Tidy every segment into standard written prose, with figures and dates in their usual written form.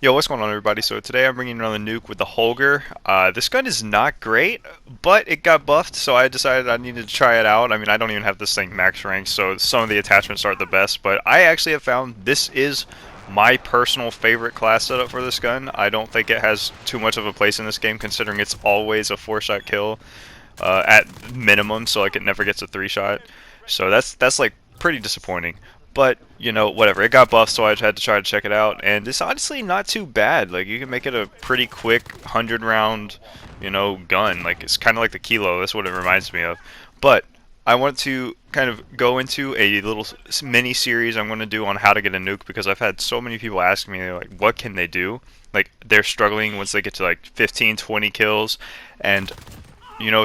Yo, what's going on, everybody? So today I'm bringing another nuke with the Holger. This gun is not great, but it got buffed, so I decided I needed to try it out. I mean, I don't even have this thing max rank, so some of the attachments aren't the best, but I actually have found this is my personal favorite class setup for this gun. I don't think it has too much of a place in this game, considering it's always a 4-shot kill at minimum, so like it never gets a 3-shot. So that's like pretty disappointing. But you know, whatever. It got buffed, so I had to try to check it out, and it's honestly not too bad. Like you can make it a pretty quick 100 round, gun. Like it's kind of like the Kilo. That's what it reminds me of. But I want to kind of go into a little mini series I'm going to do on how to get a nuke because I've had so many people ask me like, what can they do? Like they're struggling once they get to like 15, 20 kills, and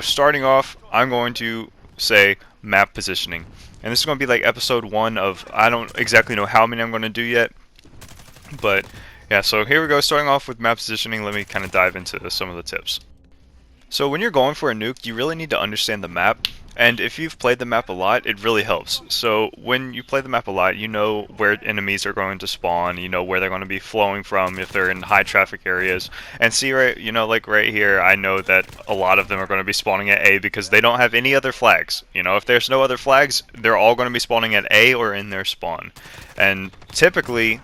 starting off, I'm going to say map positioning. And this is going to be like episode 1 of, I don't exactly know how many I'm going to do yet, but yeah, so here we go, starting off with map positioning. Let me kind of dive into some of the tips. So when you're going for a nuke, you really need to understand the map, and if you've played the map a lot, it really helps. So when you play the map a lot, you know where enemies are going to spawn, you know where they're going to be flowing from if they're in high traffic areas. And see right, like right here, I know that a lot of them are going to be spawning at A because they don't have any other flags. If there's no other flags, they're all going to be spawning at A or in their spawn. And typically,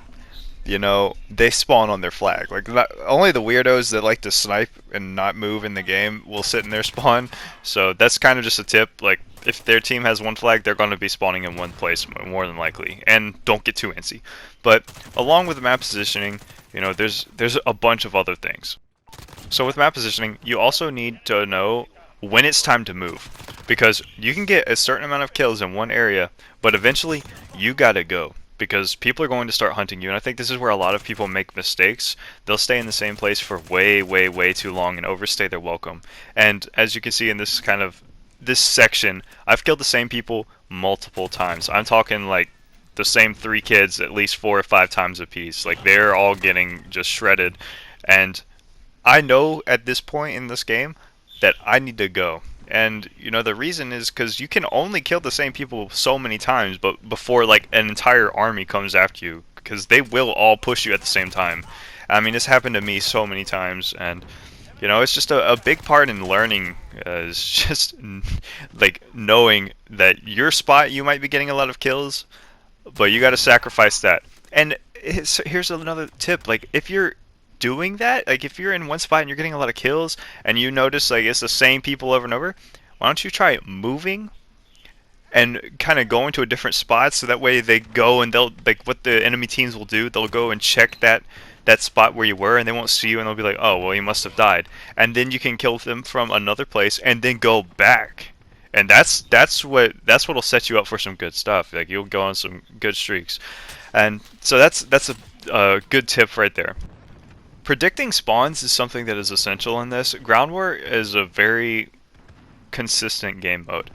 they spawn on their flag. Like only the weirdos that like to snipe and not move in the game will sit in their spawn. So that's kind of just a tip. Like if their team has one flag, they're going to be spawning in one place more than likely. And don't get too antsy. But along with the map positioning, there's a bunch of other things. So with map positioning, you also need to know when it's time to move, because you can get a certain amount of kills in one area, but eventually you gotta go because people are going to start hunting you. And I think this is where a lot of people make mistakes. They'll stay in the same place for way, way, way too long and overstay their welcome. And as you can see in this section, I've killed the same people multiple times. I'm talking like the same 3 kids at least 4 or 5 times a piece. Like they're all getting just shredded, and I know at this point in this game that I need to go. And the reason is because you can only kill the same people so many times, but before like an entire army comes after you, because they will all push you at the same time. I mean, this happened to me so many times, and it's just a big part in learning. Is just like knowing that your spot you might be getting a lot of kills, but you got to sacrifice that. And here's another tip: like if you're doing that, like if you're in one spot and you're getting a lot of kills and you notice like it's the same people over and over, why don't you try moving and kind of going to a different spot, so that way they go and they'll like what the enemy teams will do, they'll go and check that spot where you were, and they won't see you, and they'll be like, oh well, you must have died, and then you can kill them from another place and then go back. And that's what'll set you up for some good stuff. Like you'll go on some good streaks. And so that's a good tip right there. Predicting spawns is something that is essential in this. Ground War is a very consistent game mode.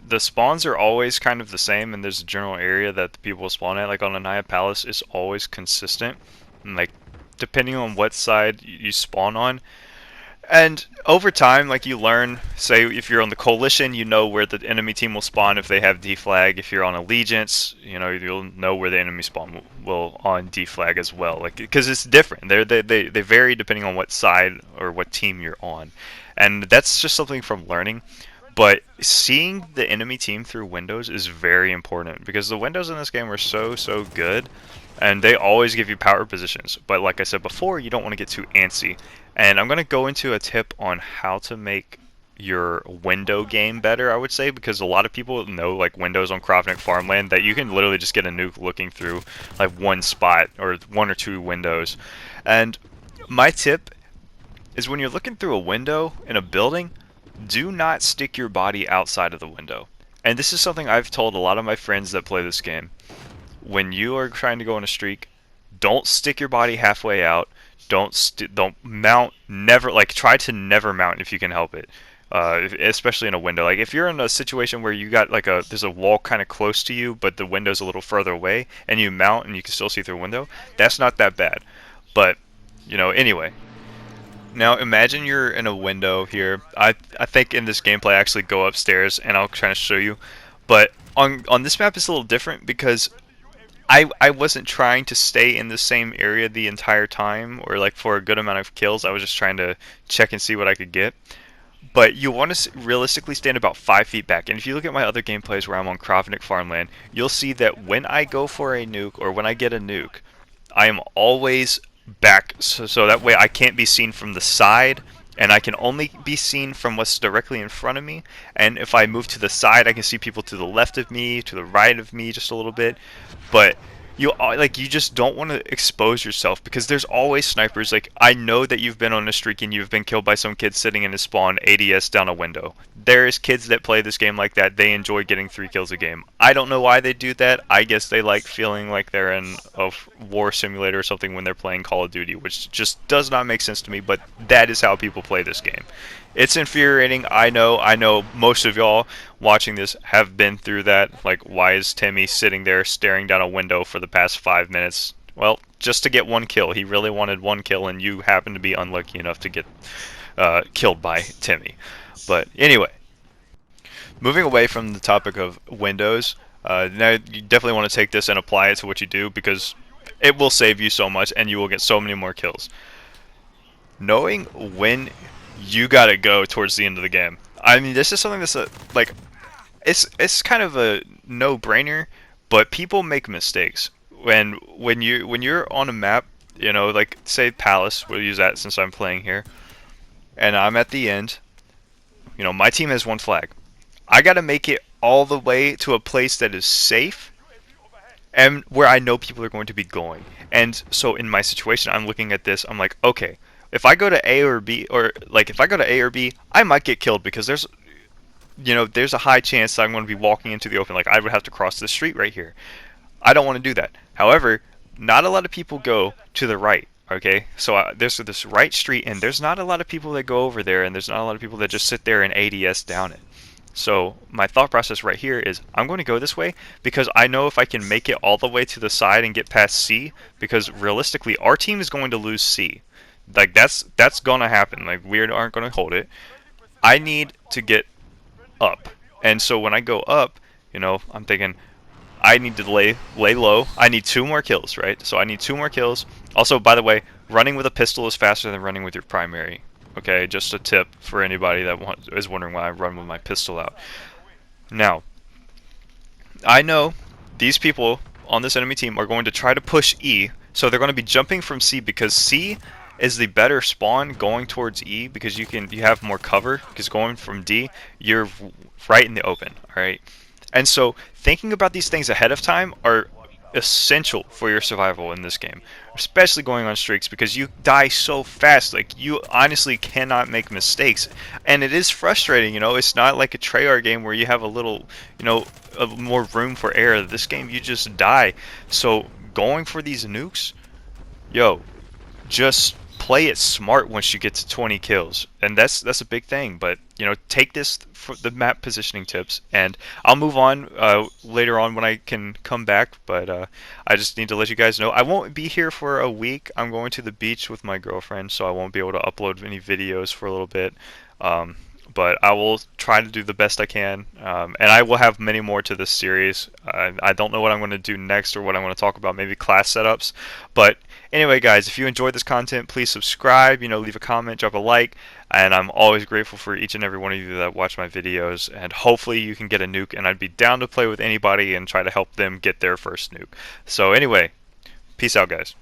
The spawns are always kind of the same, and there's a general area that the people will spawn at. Like on Anaya Palace, it's always consistent. And like depending on what side you spawn on, and over time, like you learn, say if you're on the coalition, you know where the enemy team will spawn if they have deflag. If you're on allegiance, you'll know where the enemy spawn will on deflag as well. Like because it's different. They vary depending on what side or what team you're on, and that's just something from learning. But seeing the enemy team through windows is very important because the windows in this game are so good, and they always give you power positions. But like I said before, you don't want to get too antsy. And I'm going to go into a tip on how to make your window game better, I would say, because a lot of people know like windows on Krovnik farmland that you can literally just get a nuke looking through like one spot or 1 or 2 windows. And my tip is when you're looking through a window in a building, do not stick your body outside of the window. And this is something I've told a lot of my friends that play this game. When you are trying to go on a streak, don't stick your body halfway out. Don't mount. Never like try to never mount if you can help it. Especially in a window. Like if you're in a situation where you got like there's a wall kind of close to you, but the window's a little further away, and you mount and you can still see through a window. That's not that bad. But anyway. Now imagine you're in a window here. I think in this gameplay I actually go upstairs and I'll try to show you. But on this map it's a little different because I wasn't trying to stay in the same area the entire time or like for a good amount of kills. I was just trying to check and see what I could get. But you want to realistically stand about 5 feet back. And if you look at my other gameplays where I'm on Krovnik farmland, you'll see that when I go for a nuke or when I get a nuke, I am always back, so that way I can't be seen from the side, and I can only be seen from what's directly in front of me. And if I move to the side, I can see people to the left of me, to the right of me, just a little bit. But you just don't want to expose yourself because there's always snipers. Like, I know that you've been on a streak and you've been killed by some kid sitting in his spawn ADS down a window. There's kids that play this game like that. They enjoy getting 3 kills a game. I don't know why they do that. I guess they like feeling like they're in a war simulator or something when they're playing Call of Duty, which just does not make sense to me, but that is how people play this game. It's infuriating. I know most of y'all watching this have been through that. Like, why is Timmy sitting there staring down a window for the past 5 minutes? Well, just to get 1 kill. He really wanted 1 kill, and you happen to be unlucky enough to get killed by Timmy. But anyway, moving away from the topic of windows, now you definitely want to take this and apply it to what you do because it will save you so much, and you will get so many more kills. Knowing when you gotta go towards the end of the game. I mean, this is something that's like, it's kind of a no-brainer, but people make mistakes when you're on a map. You know, like say Palace. We'll use that since I'm playing here, and I'm at the end. You know, my team has 1 flag. I gotta make it all the way to a place that is safe and where I know people are going to be going. And so in my situation, I'm looking at this. I'm like, okay, if I go to A or B, or like if I go to A or B, I might get killed because there's a high chance that I'm going to be walking into the open. Like, I would have to cross the street right here. I don't want to do that. However, not a lot of people go to the right. Okay, so there's this right street, and there's not a lot of people that go over there, and there's not a lot of people that just sit there and ADS down it. So my thought process right here is I'm going to go this way because I know if I can make it all the way to the side and get past C, because realistically our team is going to lose C. Like, that's gonna happen. Like, we aren't gonna hold it. I need to get up, and so when I go up, I'm thinking I need to lay low. I need 2 more kills, right? So I need 2 more kills. Also, by the way, running with a pistol is faster than running with your primary. Okay, just a tip for anybody that is wondering why I run with my pistol out. Now, I know these people on this enemy team are going to try to push E, so they're going to be jumping from C because C is the better spawn going towards E because you have more cover, because going from D, you're right in the open, alright? And so thinking about these things ahead of time are essential for your survival in this game, especially going on streaks, because you die so fast. Like, you honestly cannot make mistakes, and it is frustrating. It's not like a Treyarch game where you have a little, more room for error. This game, you just die. So going for these nukes, just play it smart once you get to 20 kills, and that's a big thing. But take this for the map positioning tips, and I'll move on later on when I can come back. But I just need to let you guys know I won't be here for a week. I'm going to the beach with my girlfriend, so I won't be able to upload any videos for a little bit. But I will try to do the best I can, and I will have many more to this series. I don't know what I'm going to do next or what I'm going to talk about, maybe class setups. But anyway, guys, if you enjoyed this content, please subscribe, leave a comment, drop a like, and I'm always grateful for each and every one of you that watch my videos, and hopefully you can get a nuke, and I'd be down to play with anybody and try to help them get their first nuke. So anyway, peace out, guys.